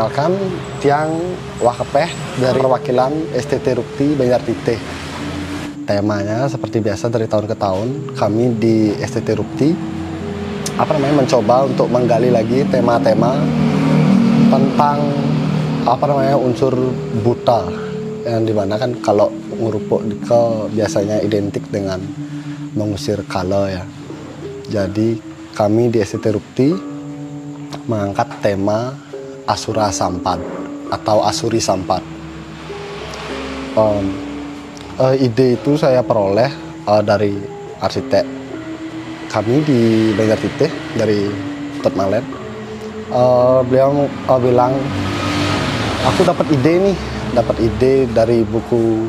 perkenalkan, Tiang Wakepeh dari perwakilan STT Rukti Banjar Titeh. Temanya seperti biasa dari tahun ke tahun, kami di STT Rukti mencoba untuk menggali lagi tema-tema tentang unsur buta, yang dimana kan kalau ngurupuk biasanya identik dengan mengusir kala ya. Jadi kami di STT Rukti mengangkat tema Asura Sampat atau Asuri Sampat. Ide itu saya peroleh dari arsitek kami di Banjar Titeh, dari Tot Malet. Beliau bilang, aku dapat ide dari buku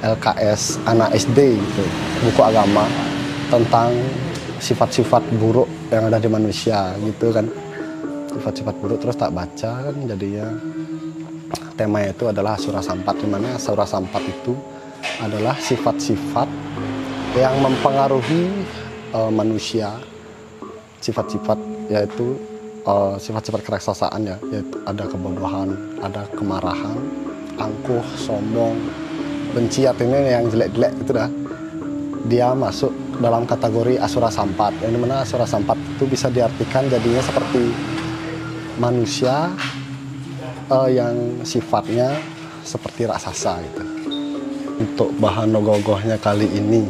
LKS anak SD gitu, buku agama tentang sifat-sifat buruk yang ada di manusia gitu kan, sifat-sifat buruk. Terus tak baca kan, jadinya temanya itu adalah Asura Sampat, di mana Asura Sampat itu adalah sifat-sifat yang mempengaruhi manusia, sifat-sifat yaitu sifat-sifat keraksasaan ya, yaitu ada kebodohan, ada kemarahan, angkuh, sombong, benci, artinya yang jelek-jelek itu dah. Dia masuk dalam kategori Asura Sampat, yang dimana Asura Sampat itu bisa diartikan jadinya seperti manusia yang sifatnya seperti raksasa gitu. Untuk bahan ogoh-ogohnya kali ini,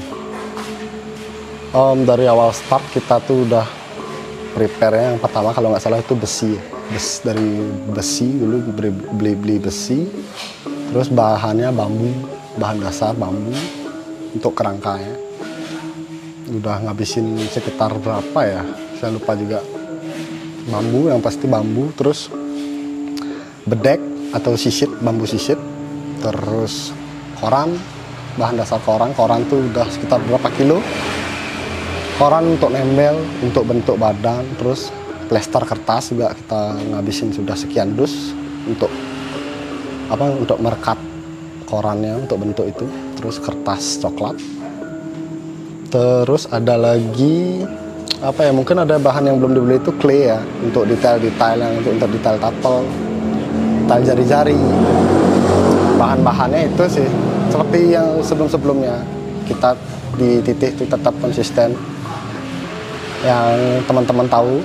dari awal start kita tuh udah prepare. Yang pertama kalau nggak salah itu besi, dari besi dulu, beli besi, terus bahannya bambu, bahan dasar bambu untuk kerangkanya. Udah ngabisin sekitar berapa ya, saya lupa juga, bambu, yang pasti bambu, terus bedek atau sisit, bambu sisit, terus koran, bahan dasar koran tuh udah sekitar berapa kilo, koran untuk nempel, untuk bentuk badan, terus plester kertas juga kita ngabisin sudah sekian dus untuk merekat korannya, untuk bentuk itu, terus kertas coklat. Terus ada lagi mungkin ada bahan yang belum dibeli itu clay ya, untuk detail-detail, yang untuk detail tapel, detail jari-jari. Bahan-bahannya itu sih seperti yang sebelum-sebelumnya, kita di Titeh itu tetap konsisten. Yang teman-teman tahu,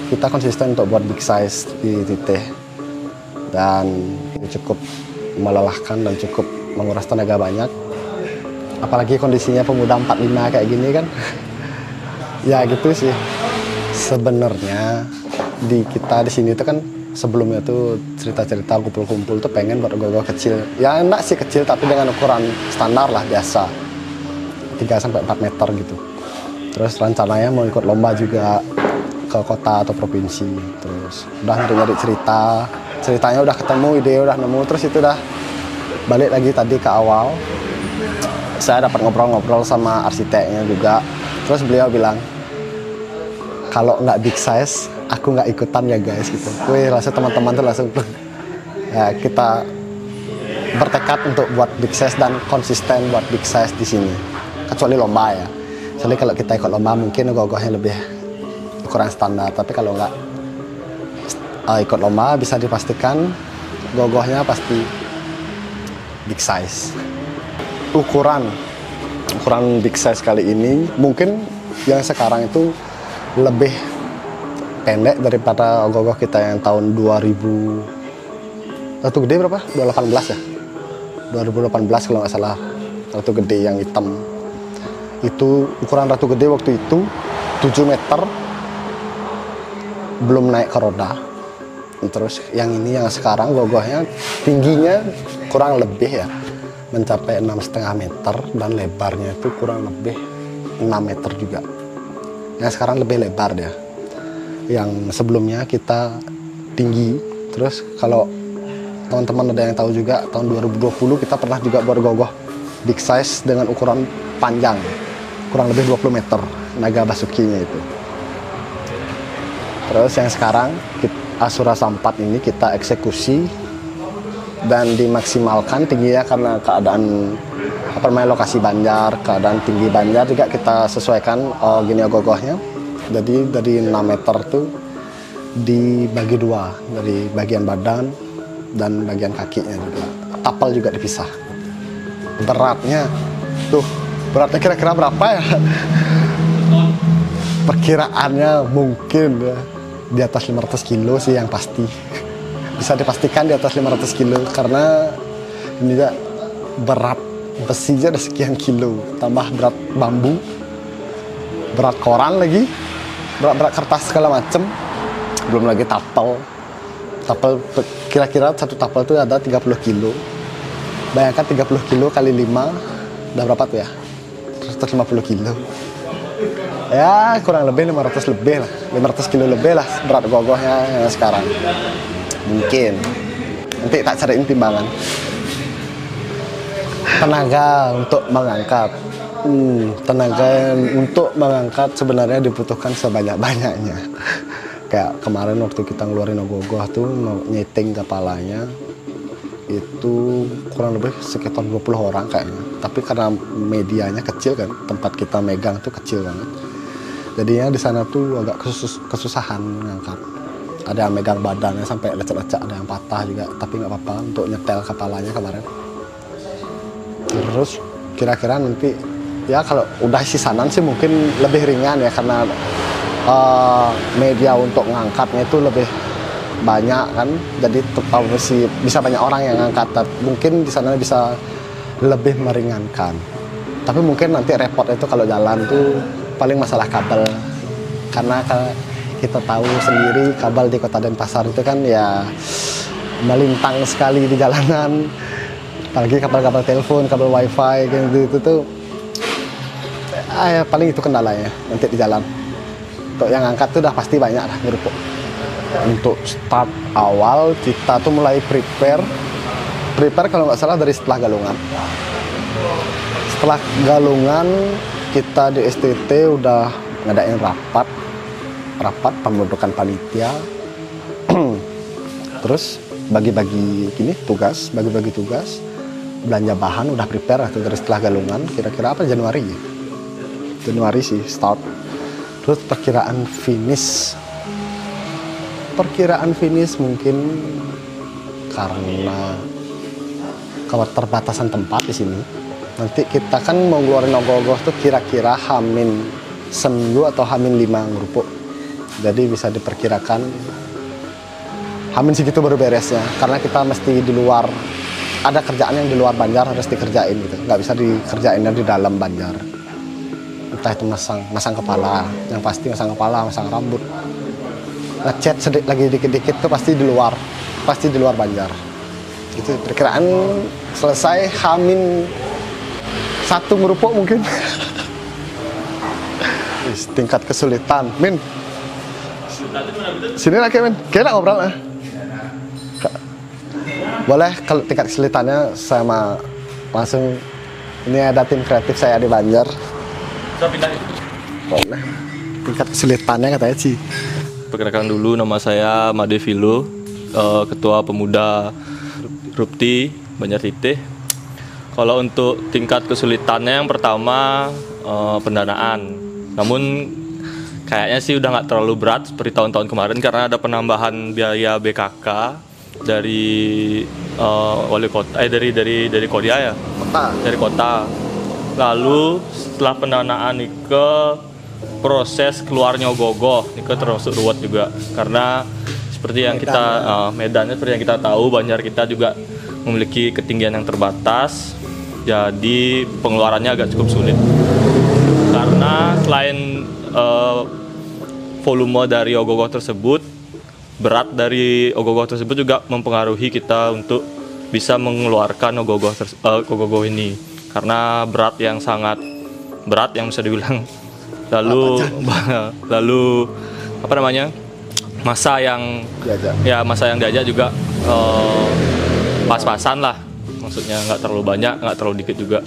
kita konsisten untuk buat big size di Titeh, dan itu cukup melelahkan dan cukup menguras tenaga banyak, apalagi kondisinya pemuda 45 kayak gini kan. Ya gitu sih sebenarnya. Kita di sini tuh kan sebelumnya tuh cerita-cerita kumpul-kumpul tuh pengen buat ogoh-ogoh kecil, ya enggak sih kecil, tapi dengan ukuran standar lah, biasa 3-4 meter gitu. Terus rencananya mau ikut lomba juga ke kota atau provinsi. Terus udah nyari ceritanya udah ketemu, ide udah nemu. Terus itu udah balik lagi tadi ke awal, saya dapat ngobrol-ngobrol sama arsiteknya juga. Terus beliau bilang, kalau nggak big size aku nggak ikutan ya guys gitu. Langsung teman-teman tuh langsung ya, kita bertekad untuk buat big size dan konsisten buat big size di sini, kecuali lomba ya. Soalnya kalau kita ikut lomba mungkin ogoh-ogohnya lebih ukuran standar, tapi kalau nggak ikut lomba bisa dipastikan ogoh-ogohnya pasti big size. Ukuran big size kali ini mungkin yang sekarang itu lebih pendek daripada ogoh-ogoh kita yang tahun 2000. Ratu Gede berapa? 2018 ya? 2018 kalau nggak salah, Ratu Gede yang hitam. Itu ukuran Ratu Gede waktu itu 7 meter, belum naik ke roda. Terus yang ini yang sekarang ogoh-ogohnya tingginya kurang lebih ya mencapai 6,5 meter, dan lebarnya itu kurang lebih 6 meter juga. Yang sekarang lebih lebar dia. Yang sebelumnya kita tinggi. Terus kalau teman-teman ada yang tahu juga, tahun 2020 kita pernah juga buat ogoh-ogoh big size dengan ukuran panjang, kurang lebih 20 meter, naga basukinya itu. Terus yang sekarang Asura Sampat ini kita eksekusi dan dimaksimalkan tingginya karena keadaan lokasi Banjar, keadaan tinggi Banjar juga kita sesuaikan gini ogoh-ogohnya. Jadi dari 6 meter tuh dibagi dua, dari bagian badan dan bagian kakinya juga. Tapal juga dipisah. Beratnya kira-kira berapa ya? Perkiraannya mungkin ya, di atas 500 kilo sih yang pasti. Bisa dipastikan di atas 500 kilo karena ini ya berat besinya ada sekian kilo, tambah berat bambu, berat koran lagi, berat kertas segala macem, belum lagi tapal kira-kira satu tapal itu ada 30 kilo. Bayangkan 30 kilo kali 5 udah berapa tuh ya, 150 kilo ya, kurang lebih 500 lebih lah, 500 kilo lebih lah berat gogohnya yang sekarang. Mungkin nanti tak cariin timbangan. Tenaga untuk mengangkat sebenarnya dibutuhkan sebanyak-banyaknya. Kayak kemarin waktu kita ngeluarin ogoh-ogoh tuh nyeting kepalanya itu kurang lebih sekitar 20 orang kayaknya. Tapi karena medianya kecil kan, tempat kita megang tuh kecil banget, jadinya di sana tuh agak kesusahan mengangkat. Ada yang megang badannya sampai lecek-lecek, ada yang patah juga, tapi nggak apa-apa untuk nyetel kepalanya kemarin. Terus kira-kira nanti ya kalau udah sisanan sih mungkin lebih ringan ya, karena media untuk ngangkatnya itu lebih banyak kan, jadi bisa banyak orang yang ngangkat. Mungkin di sana bisa lebih meringankan, tapi mungkin nanti repot itu kalau jalan tuh paling masalah kabel, karena kita tahu sendiri kabel di Kota Denpasar itu kan ya melintang sekali di jalanan, apalagi kabel-kabel telepon, kabel wifi gitu itu tuh ya paling itu kendalanya nanti di jalan. Untuk yang angkat tuh udah pasti banyak lah ngerupuk. Untuk start awal kita tuh mulai prepare kalau nggak salah dari setelah Galungan. Setelah Galungan kita di STT udah ngadain rapat pembentukan panitia. Terus bagi-bagi tugas, belanja bahan udah prepare atau dari setelah Galungan, kira-kira apa Januari sih start. Terus perkiraan finish mungkin karena keterbatasan tempat di sini. Nanti kita kan mau ngeluarin ogoh-ogoh tuh kira-kira Hamin seminggu atau Hamin 5 ngerupuk. Jadi bisa diperkirakan Hamin segitu baru beresnya, karena kita mesti di luar, ada kerjaan yang di luar Banjar harus dikerjain gitu, nggak bisa dikerjainnya di dalam Banjar. Entah itu masang kepala, yang pasti masang kepala, masang rambut, ngecat sedikit lagi dikit-dikit tuh pasti di luar Banjar. Itu perkiraan selesai Hamin 1 ngerupuk mungkin. Tingkat kesulitan, Min. Sini lagi, Min. Kayaknya ngobrol lah. Boleh kalau tingkat kesulitannya sama langsung. Ini ada tim kreatif saya di Banjar. Boleh. Tingkat kesulitannya katanya sih. Perkenalkan dulu, nama saya Made Vilo, Ketua Pemuda Rupti Banjar Titih. Kalau untuk tingkat kesulitannya yang pertama pendanaan. Namun kayaknya sih udah nggak terlalu berat seperti tahun-tahun kemarin karena ada penambahan biaya BKK dari wali kota, dari Kodia ya, dari kota. Lalu setelah pendanaan ke proses keluarnya ogoh-ogoh itu termasuk ruwet juga karena seperti yang medannya seperti yang kita tahu, Banjar kita juga memiliki ketinggian yang terbatas, jadi pengeluarannya agak cukup sulit karena selain volume dari ogoh-ogoh tersebut, berat dari ogoh-ogoh tersebut juga mempengaruhi kita untuk bisa mengeluarkan ogoh-ogoh ini karena berat yang sangat berat yang bisa dibilang. Lalu apa namanya, masa yang diajak juga pas-pasan lah, maksudnya nggak terlalu banyak, nggak terlalu dikit juga.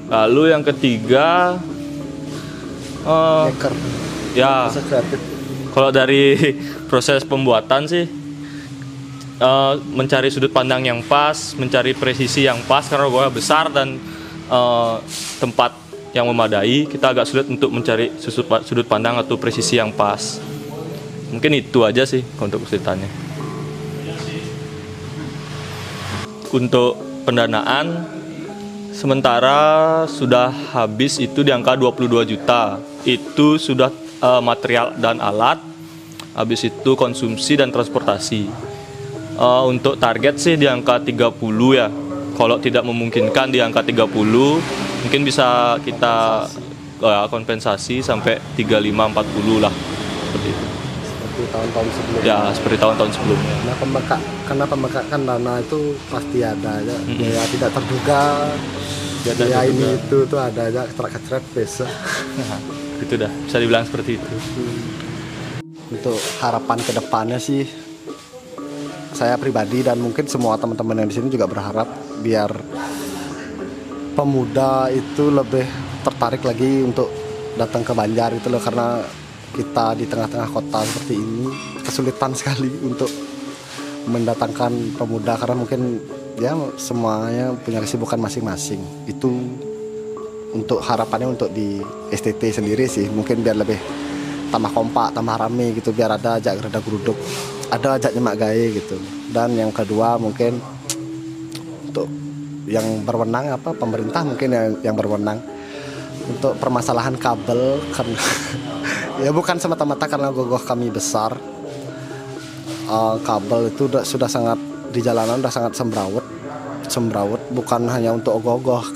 Lalu yang ketiga kalau dari proses pembuatan sih mencari sudut pandang yang pas, mencari presisi yang pas karena ogohnya besar dan tempat yang memadai, kita agak sulit untuk mencari sudut pandang atau presisi yang pas. Mungkin itu aja sih untuk kesulitannya. untuk pendanaan sementara sudah habis itu di angka 22 juta. Itu sudah material dan alat, habis itu konsumsi dan transportasi. Untuk target sih di angka 30 ya. Kalau tidak memungkinkan di angka 30, mungkin bisa kita kompensasi sampai 35-40 lah. Seperti itu. Seperti tahun-tahun sebelumnya. Ya, seperti tahun-tahun sebelumnya. Nah, karena pembengkakan dana itu pasti ada aja. Ya tidak terduga. Jadi ya ini itu tuh ada aja keceret biasa. Itu dah, bisa dibilang seperti itu. Untuk harapan ke depannya sih, saya pribadi dan mungkin semua teman-teman yang di sini juga berharap biar pemuda itu lebih tertarik lagi untuk datang ke Banjar itu loh, karena kita di tengah-tengah kota seperti ini kesulitan sekali untuk mendatangkan pemuda karena mungkin ya semuanya punya kesibukan masing-masing. Itu untuk harapannya untuk di STT sendiri sih, mungkin biar lebih tambah kompak, tambah rame gitu, biar ada ajak gerada geruduk, ada ajak nyemak gaye gitu. Dan yang kedua mungkin untuk yang berwenang pemerintah mungkin yang berwenang untuk permasalahan kabel karena ya bukan semata-mata karena gogoh kami besar. Kabel itu sudah sangat di jalanan udah sangat semrawut, bukan hanya untuk ogoh-ogoh,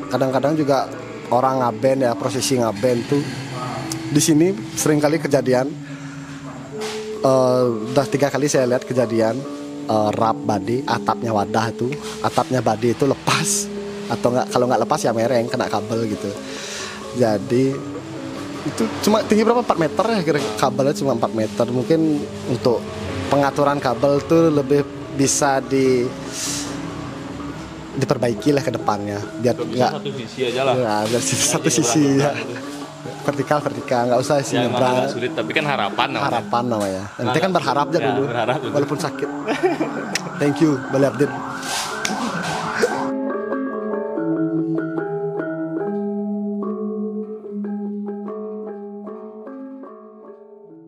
kadang-kadang juga orang ngaben ya, prosesi ngaben tuh di sini sering kali kejadian. Udah 3 kali saya lihat kejadian rap badi, atapnya badi itu lepas, atau kalau nggak lepas ya mereng kena kabel gitu. Jadi itu cuma tinggi berapa, 4 meter ya, kabelnya cuma 4 meter. Mungkin untuk pengaturan kabel tuh lebih bisa diperbaiki lah ke depannya, biar nggak satu sisi aja lah. Ya, biar satu sisi ya. vertikal nggak usah sih Ya, emang nyebrang. agak sulit, tapi kan harapan namanya. Nanti kan berharap aja Ya, dulu berharap. walaupun sakit. Thank you Bali Update.